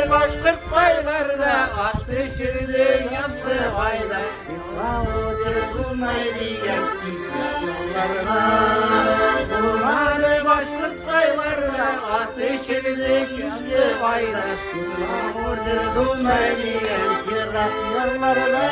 Başkırk baylarda, attı şirdi yazdı bayda. İslam'ı tutmayı diyen İslam yollarına. Bulmadı başkırk baylarda, attı şirdi yazdı bayda. İslam'ı tutmayı diyen İslam yollarına.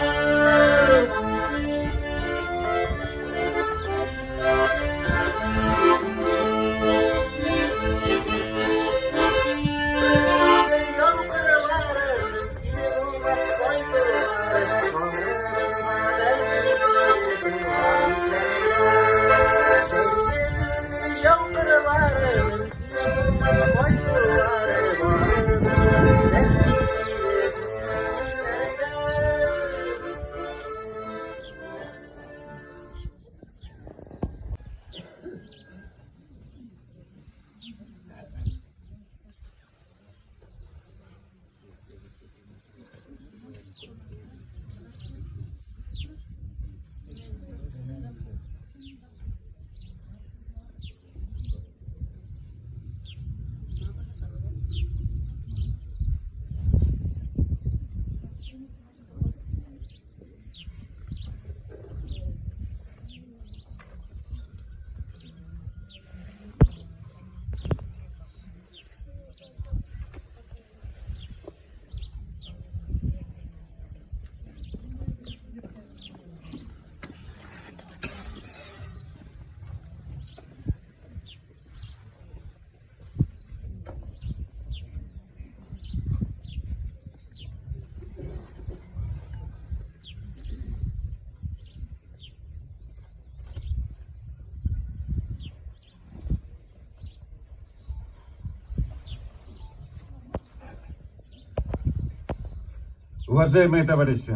Уважаемые товарищи,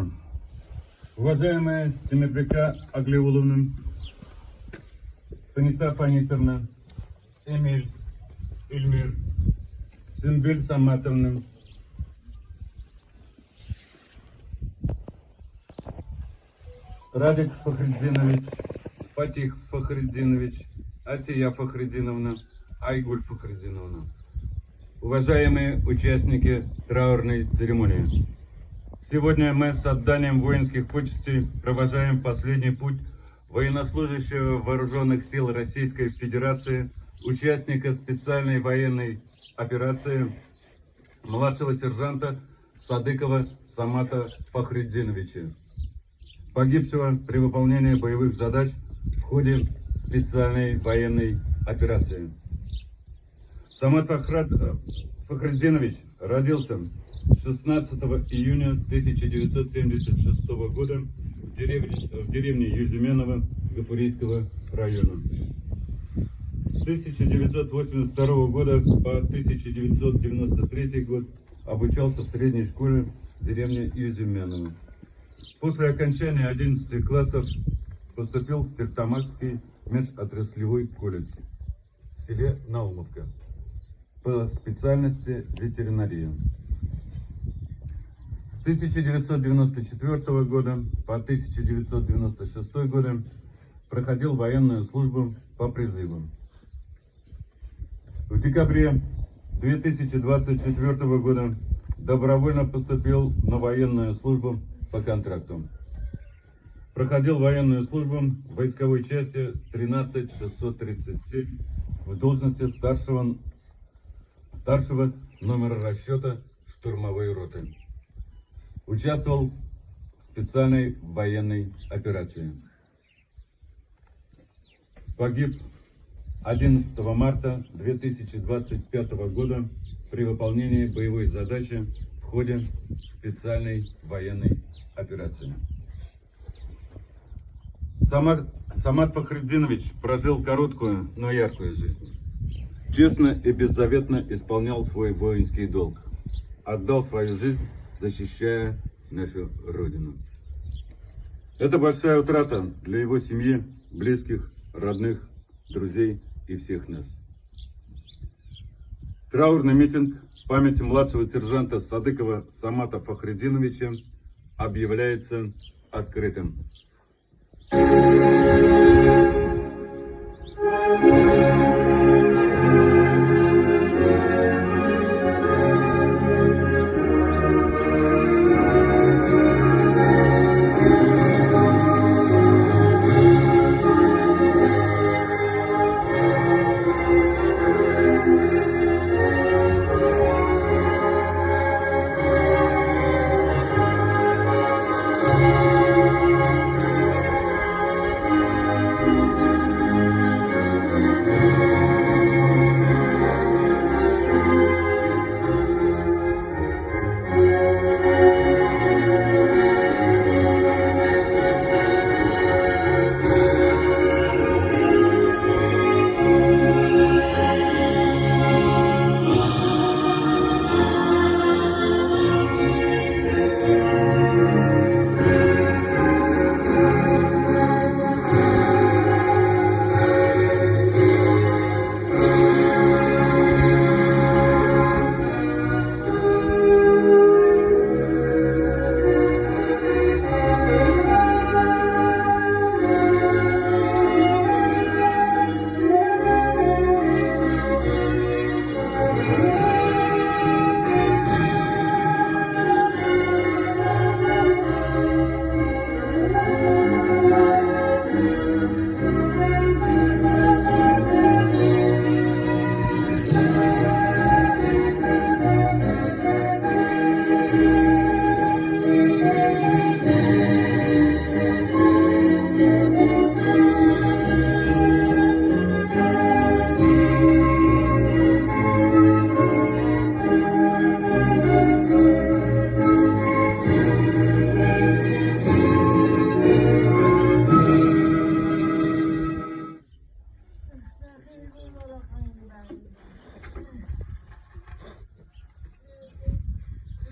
уважаемая Темирбека Аглиуловна, Фаниса Фанисовна, Эмиль, Эльмир, Сюмбюль Саматовна, Радик Фахриддинович, Фатих Фахриддинович, Асия Фахриддиновна, Айгуль Фахриддиновна. Уважаемые участники траурной церемонии, сегодня мы с отданием воинских почестей провожаем последний путь военнослужащего Вооруженных сил Российской Федерации, участника специальной военной операции, младшего сержанта Садыкова Самата Фахриддиновича, погибшего при выполнении боевых задач в ходе специальной военной операции. Самат Фахриддинович родился 16 июня 1976 года в деревне Юземеново Гапурийского района. С 1982 года по 1993 год обучался в средней школе деревни Юземеново. После окончания 11 классов поступил в Тертамакский межотраслевой колледж в селе Наумовка по специальности ветеринария. С 1994 года по 1996 года проходил военную службу по призыву. В декабре 2024 года добровольно поступил на военную службу по контракту. Проходил военную службу в войсковой части 13637 в должности старшего номера расчета штурмовой роты. Участвовал в специальной военной операции. погиб 11 марта 2025 года при выполнении боевой задачи в ходе специальной военной операции. Самат Фахридинович прожил короткую, но яркую жизнь. Честно и беззаветно исполнял свой воинский долг. Отдал свою жизнь, защищая нашу Родину. Это большая утрата для его семьи, близких, родных, друзей и всех нас. Траурный митинг в память младшего сержанта Садыкова Самата Фахридиновича объявляется открытым.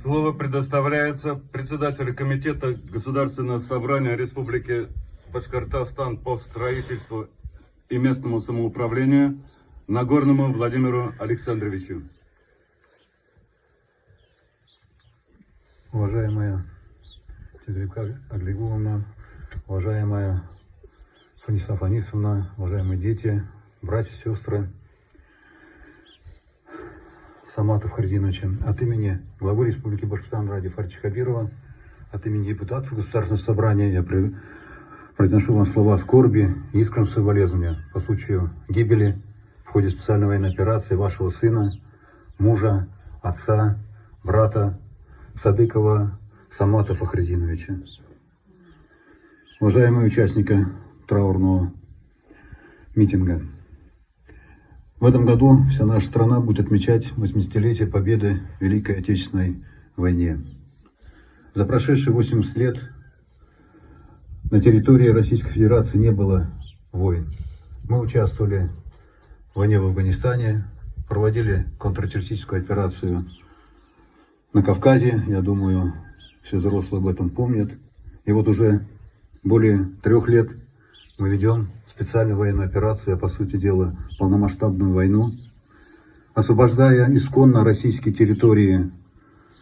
Слово предоставляется председателю Комитета Государственного собрания Республики Башкортостан по строительству и местному самоуправлению Нагорному Владимиру Александровичу. Уважаемая Тидрика Аглигуловна, уважаемая Фаниса Фанисовна, уважаемые дети, братья, сестры, Самата Фахридиновича, от имени главы Республики Башкортостан Ради Фарича Хабирова, от имени депутатов Государственного собрания я произношу вам слова скорби и искреннего соболезнования по случаю гибели в ходе специальной военной операции вашего сына, мужа, отца, брата Садыкова Самата Фахридиновича. Уважаемые участники траурного митинга, в этом году вся наша страна будет отмечать 80-летие победы в Великой Отечественной войне. За прошедшие 80 лет на территории Российской Федерации не было войн. Мы участвовали в войне в Афганистане, проводили контртеррористическую операцию на Кавказе. Я думаю, все взрослые об этом помнят. И вот уже более 3 лет мы ведем специальную военную операцию, а по сути дела полномасштабную войну, освобождая исконно российские территории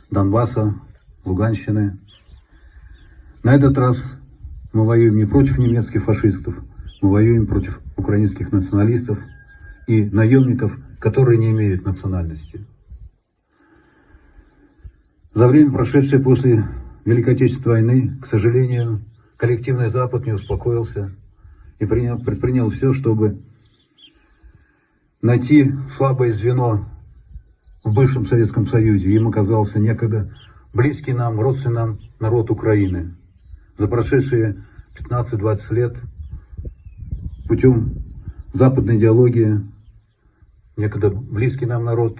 Донбасса, Луганщины. На этот раз мы воюем не против немецких фашистов, мы воюем против украинских националистов и наемников, которые не имеют национальности. За время, прошедшее после Великой Отечественной войны, к сожалению, коллективный Запад не успокоился и предпринял все, чтобы найти слабое звено в бывшем Советском Союзе. Им оказался некогда близкий нам, родственный нам народ Украины. За прошедшие 15-20 лет путем западной идеологии, некогда близкий нам народ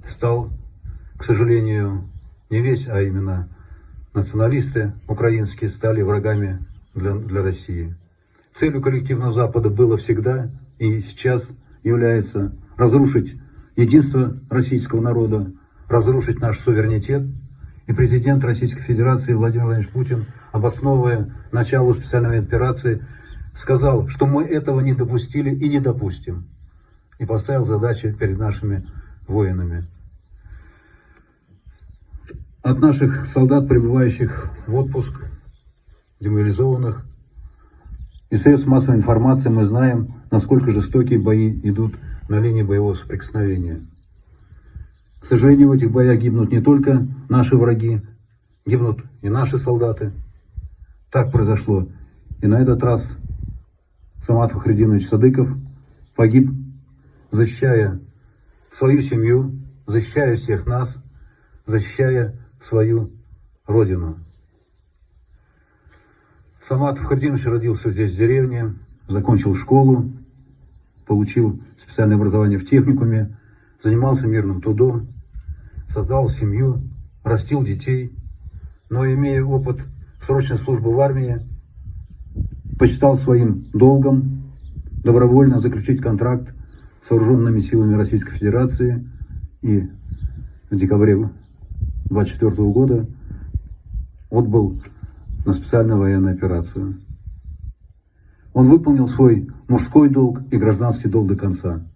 стал, к сожалению, не весь, а именно националисты украинские стали врагами для России. Целью коллективного Запада было всегда и сейчас является разрушить единство российского народа, разрушить наш суверенитет. И президент Российской Федерации Владимир Владимирович Путин, обосновывая начало специальной военной операции, сказал, что мы этого не допустили и не допустим. И поставил задачи перед нашими воинами. От наших солдат, прибывающих в отпуск, демобилизованных, и средств массовой информации мы знаем, насколько жестокие бои идут на линии боевого соприкосновения. К сожалению, в этих боях гибнут не только наши враги, гибнут и наши солдаты. Так произошло. И на этот раз Самат Фахридинович Садыков погиб, защищая свою семью, защищая всех нас, защищая свою родину. Самат Фахридинович родился здесь, в деревне, закончил школу, получил специальное образование в техникуме, занимался мирным трудом, создал семью, растил детей, но, имея опыт срочной службы в армии, посчитал своим долгом добровольно заключить контракт с вооруженными силами Российской Федерации и в декабре 1924 года отбыл на специальную военную операцию. Он выполнил свой мужской долг и гражданский долг до конца.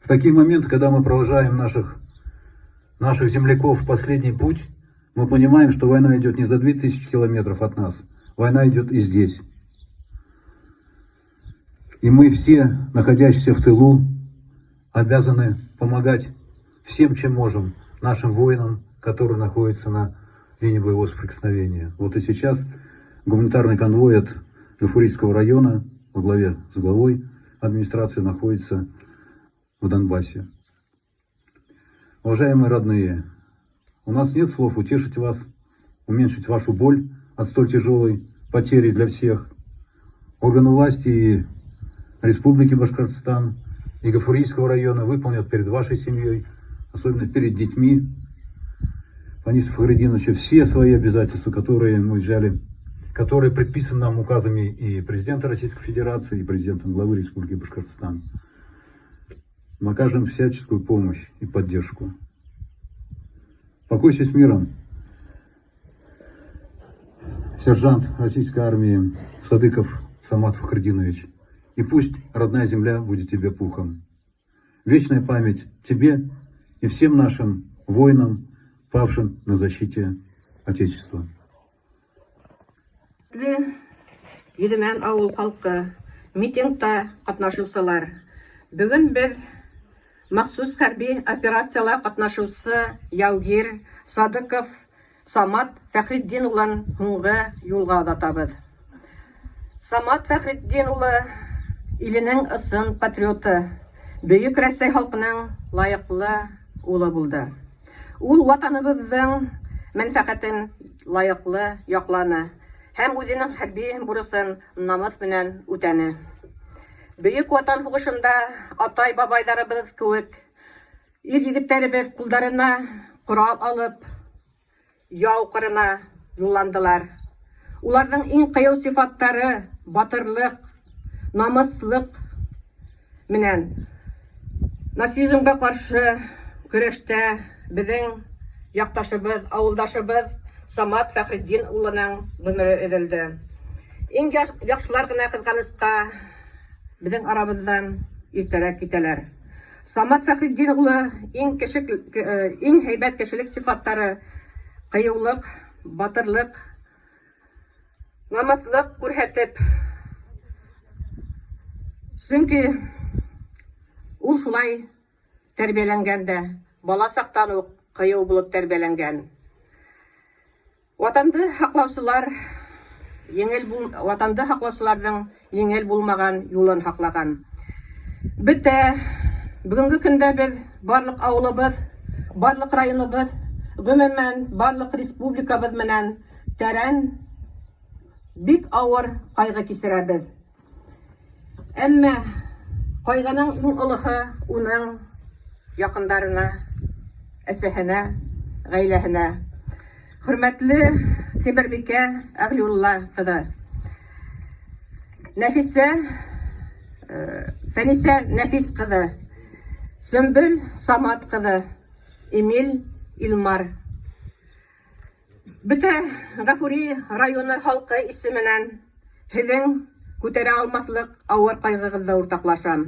В такие моменты, когда мы провожаем наших земляков в последний путь, мы понимаем, что война идет не за 2000 километров от нас, война идет и здесь. И мы все, находящиеся в тылу, обязаны помогать всем, чем можем, нашим воинам, которые находятся на линии боевого соприкосновения. Вот и сейчас гуманитарный конвой от Гафурийского района во главе с главой администрации находится в Донбассе. Уважаемые родные, у нас нет слов утешить вас, уменьшить вашу боль от столь тяжелой потери для всех. Органы власти и Республики Башкортостан и Гафурийского района выполнят перед вашей семьей, особенно перед детьми, Фаниса Фахридиновича, все свои обязательства, которые мы взяли, которые предписаны нам указами и президента Российской Федерации, и президентом главы Республики Башкортостан. Мы окажем всяческую помощь и поддержку. Покойся с миром, сержант российской армии Садыков Самат Фахридинович, и пусть родная земля будет тебе пухом. Вечная память тебе и всем нашим воинам, павшим на защите Отечества. Едемен ауыл халқы, митингта катнашучылар. Бүгін біз махсус хәрби операциялар катнашучысы яугер Садыков Самат Фахриддин улын һуңгы юлга датабыз. Самат Фахриддин улы иленең ысын патриоты, Бөек Рәсәй халкының лайыклы улы булды. Ул ватаныбызның мәнфәгатен лайыклы якланы һәм үзенең хәрби бурысын намус белән үтәне. Бөек ватан сугышында атай-бабайларыбыз кебек ир-егетләребез кулларына корал алып яу кырына юлландылар. Уларның иң кыю сифаттары батырлык, намуслык менән нацизмга каршы көрәштә безнең якташыбыз, авылдашыбыз Самат Фахриддин улының гомере өҙөлдө. Иң яхшылар гына кызганычка безнең арабыздан иртәрәк китәләр. Самат Фахриддин улы иң һәйбәт кешелек сифаттары кыюлык, батырлык, намуслык күрһәтеп, чөнки ул шулай тәрбияләнгән дә, бала сактан ук кыю булып тәрбияләнгән. Ватанды хаклаусыларның еңел булмаган юлын хаклаган. Бөтә бүгенге көндә без барлык авылыбыз, барлык районыбыз, гомумән барлык республикабыз менән тәрән бик авыр кайгы кисерәбез. Әмма кайганың иң олыһы уның якындарына, әсәһенә, гаиләһенә. Хөрмәтле Тимербикә Әгълиулла кызы. Фәнисә Нәфис кызы. Сөмбел Самат кызы. Эмиль Илмар. Бөтә Гафури районы халкы исеменнән һеҙҙең күтәрә алмаҫлык ауыр ҡайғығыҙҙы уртаҡлашам.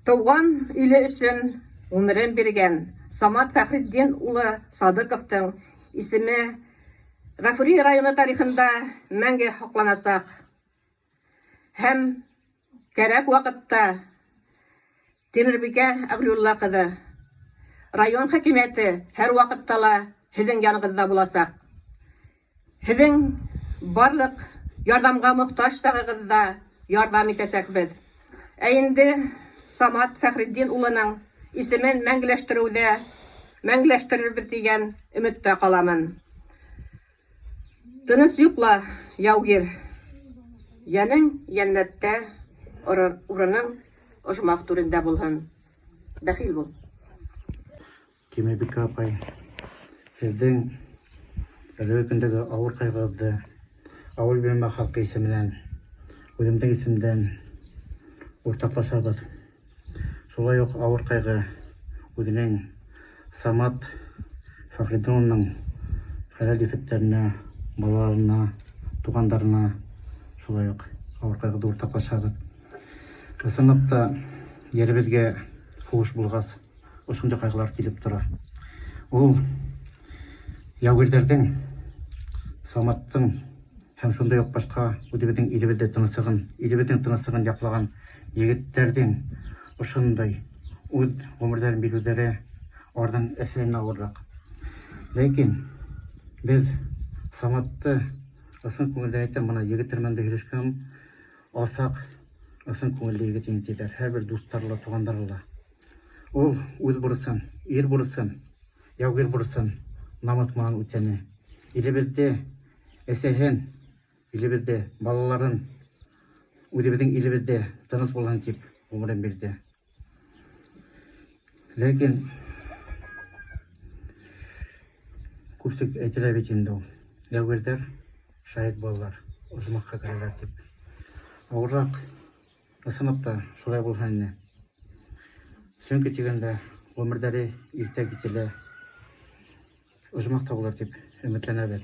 Тыуған иле өсөн ғүмерен биргән Самат Фәхретдин улы Садыковтың исеме Гафури районы тарихында мәңге һаҡланасаҡ. Һәм кәрәк ваҡытта Тимербикә Әгълиулла ҡыҙы, район хакимиәте һәр ваҡытта ла һеҙҙең янығыҙҙа буласаҡ. Һеҙҙең барлыҡ ярҙамға мохтаж сағығыҙҙа ярҙам итәсәкбеҙ. Ә инде Самат Фәхретдин улының исемен мәңгеләштерербеҙ дигән өмөттә ҡаламын. Тыныс йоҡла, яугир. Йәнең йәннәттә, урының ошмаҡ түрендә булһын. Бәхил бул. Тимербикә апай, һеҙҙең әлеге көндәге ауыр ҡайғығыҙҙы ауыл биләмә халҡы исеменән, үҙемдең исемдән уртаҡлашабыҙ. Шулай уҡ ауыр ҡайғы үҙенең Самат Фәхретдин улының хәләл ефеттәренә, балаларына, туғандарына шулай уҡ ауыр ҡайғыҙҙы уртаҡлашабыҙ. Ысынлап та еребеҙгә һуғыш булғас, ошондай ҡайғылар килеп тора. Ул яугирҙәрҙең, Саматтың һәм шундай уҡ башҡа үҙебеҙҙең илебеҙҙең тынысығын яҡлаған егеттәрҙең ошондай үҙ ғүмерҙәрен бирүҙәре аларҙың әсәһенә ауырлыҡ. Ләкин беҙ Саматты ысын күңелдән әйтәм, бына егеттәр менән дә һөйләшкәнем, алсаҡ ысын күңелле егет егеттәр, һәр бер дуҫтары ла, туғандары ла. Ул үҙ бурысын, ир бурысын, яугир бурысын намыҫ менән үтәне. Илебеҙҙе әсәһен, илебеҙҙе балаларын, үҙебеҙҙең илебеҙҙе тыныс булһын тип ғүмерен бирҙе. Ләкин күпсек әйтелә бит инде ул. Яугирҙәр, шаһит балалар, ожмаҡҡа керәләр тип. Ауыраҡ, ысынлап та шулай булһын ине. Сөнки тигәндә ғүмерҙәре иртә кителә, ожмаҡта булыр тип өмөтләнәбеҙ.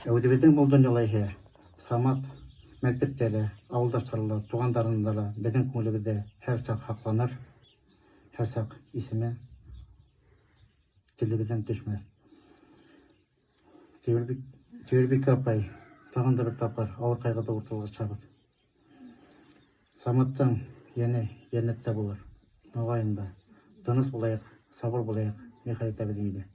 Ә үҙебеҙҙең был донъяла иһә Самат мәктәптә лә, ауылдаштары ла, туғандарында ла беҙҙең күңелебеҙҙә һәр саҡ һаҡланыр, һәр саҡ исеме телебеҙҙән төшмәҫ. Тимербикә апай, тағын да бер тапҡыр ауыр ҡайғыҙҙы уртаҡлашабыҙ. Саматтың йәне йәннәттә булыр. Моғайын да тыныс булайыҡ, сабыр булайыҡ, ни хәл итәбеҙ инде.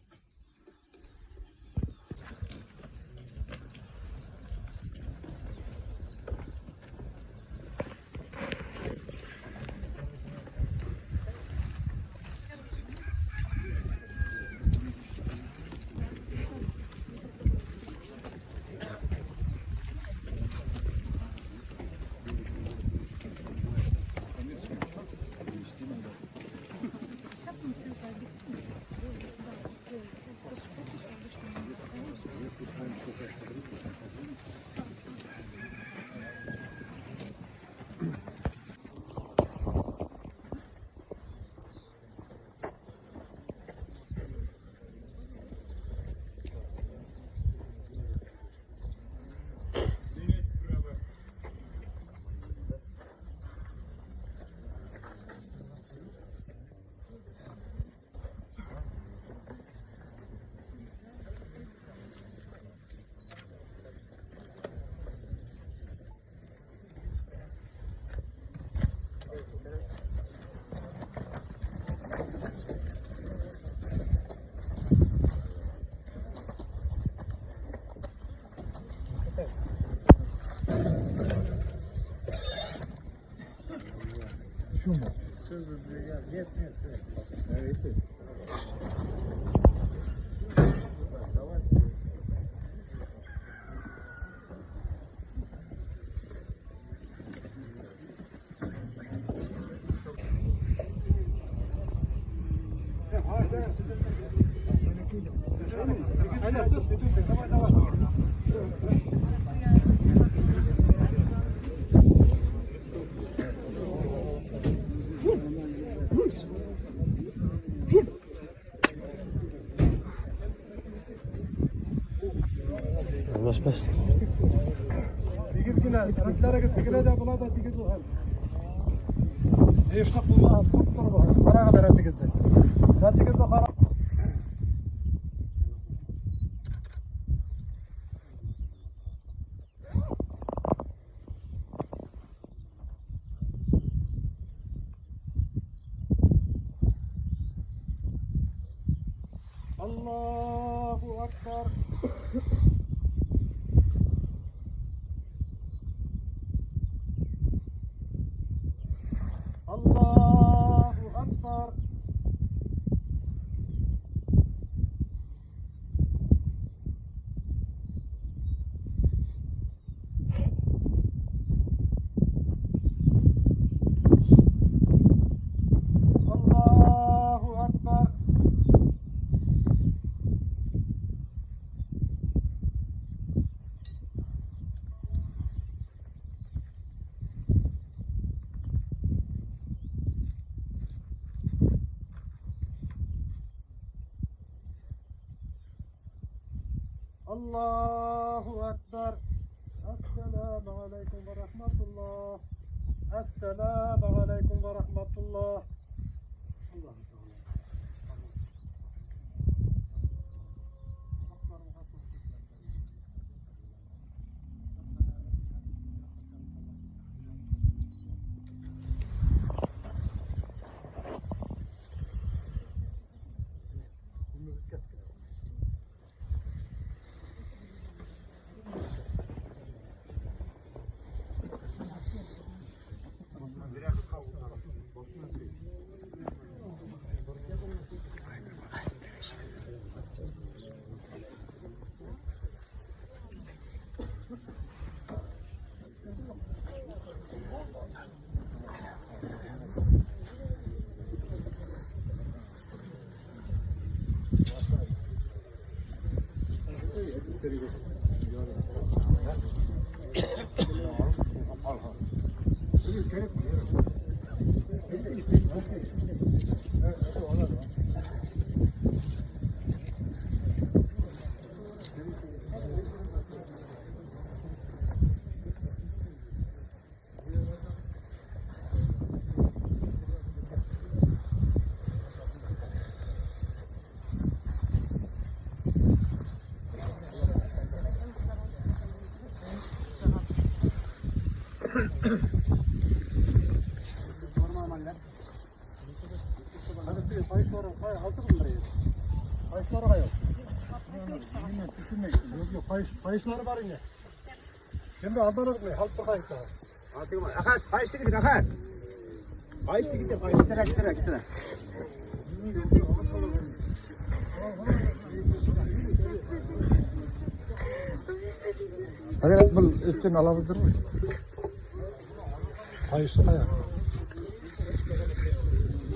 Allahu Akbar. Allahu Akbar. Allahu Akbar. Allahu Ekber. Esselamu Aleyküm ve Rahmetullah. Esselamu Aleyküm ve Rahmetullah. Kayışları var yine. Şimdi aldanır mı? Halk da kayışlar. Artık var. Akar, kayıştı gidin, akar. Kayıştı gidin, kayıştı gidin. Hadi bu üstünü alabilir mi? Kayıştı ya.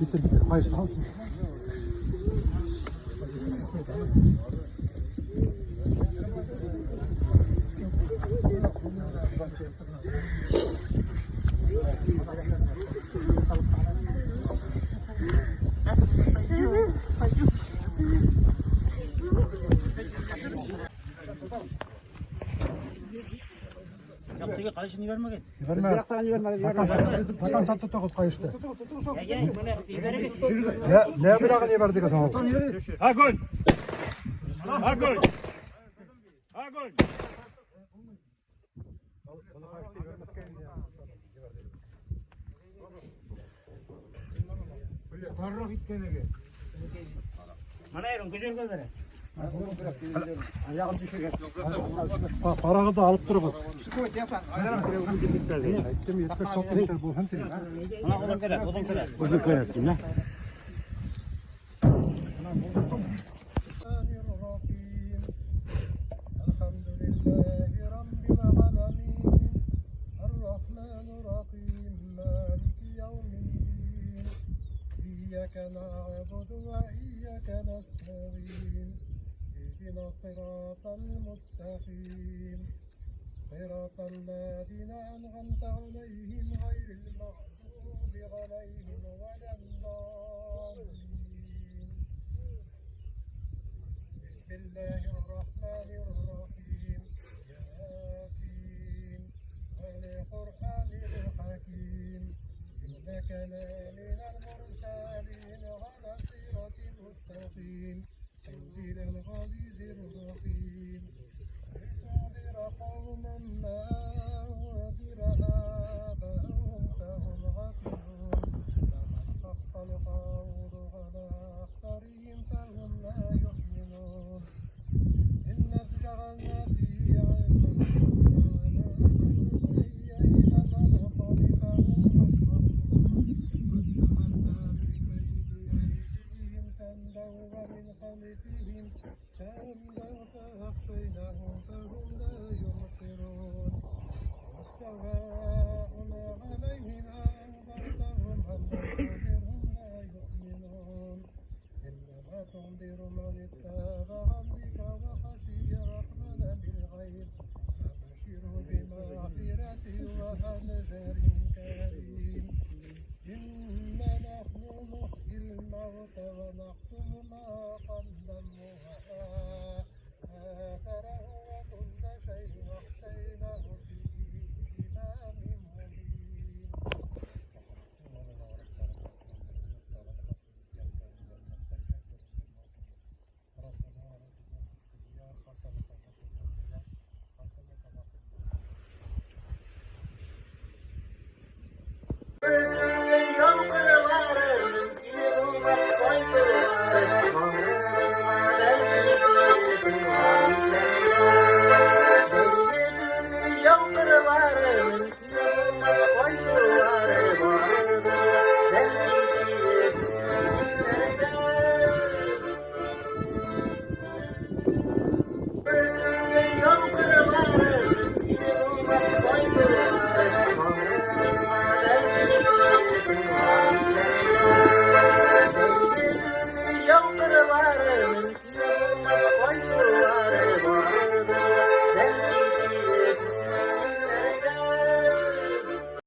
Bitir, kayıştı al. Yaptığı kayışını vermek. Verme. Patan sattı tokut kayıştı. Ne bırakın niye verdik o zaman? Огонь! Огонь! Огонь! Parağı da alıp durun. Kim yeter çok yeter bu hem Uzun kayıttım lan. إياك نعبد وإياك نستعين اهدنا الصراط المستقيم صراط الذين أنعمت عليهم غير المغضوب عليهم ولا الضالين. بسم الله الرحمن الرحيم. ياسين والقرآن الحكيم إنك لمن المرسلين على صراط مستقيم تنزيل العزيز الرحيم لتنذر قوما ما أنذر آباؤهم فهم غافلون فمن حق القول على أكثرهم فهم لا يؤمنون إنا جعلنا في ومن خلفهم سندا فأغشيناهم فهم لا يبصرون سواء عليهم أنذرتهم أم لم تنذرهم لا يؤمنون إنما تنذر من اتبع الذكر وخشي الرحمن بالغيب فبشره بمغفرة وأجر كريم. إنا نحن نحيي الموتى ونكتب ما قدموا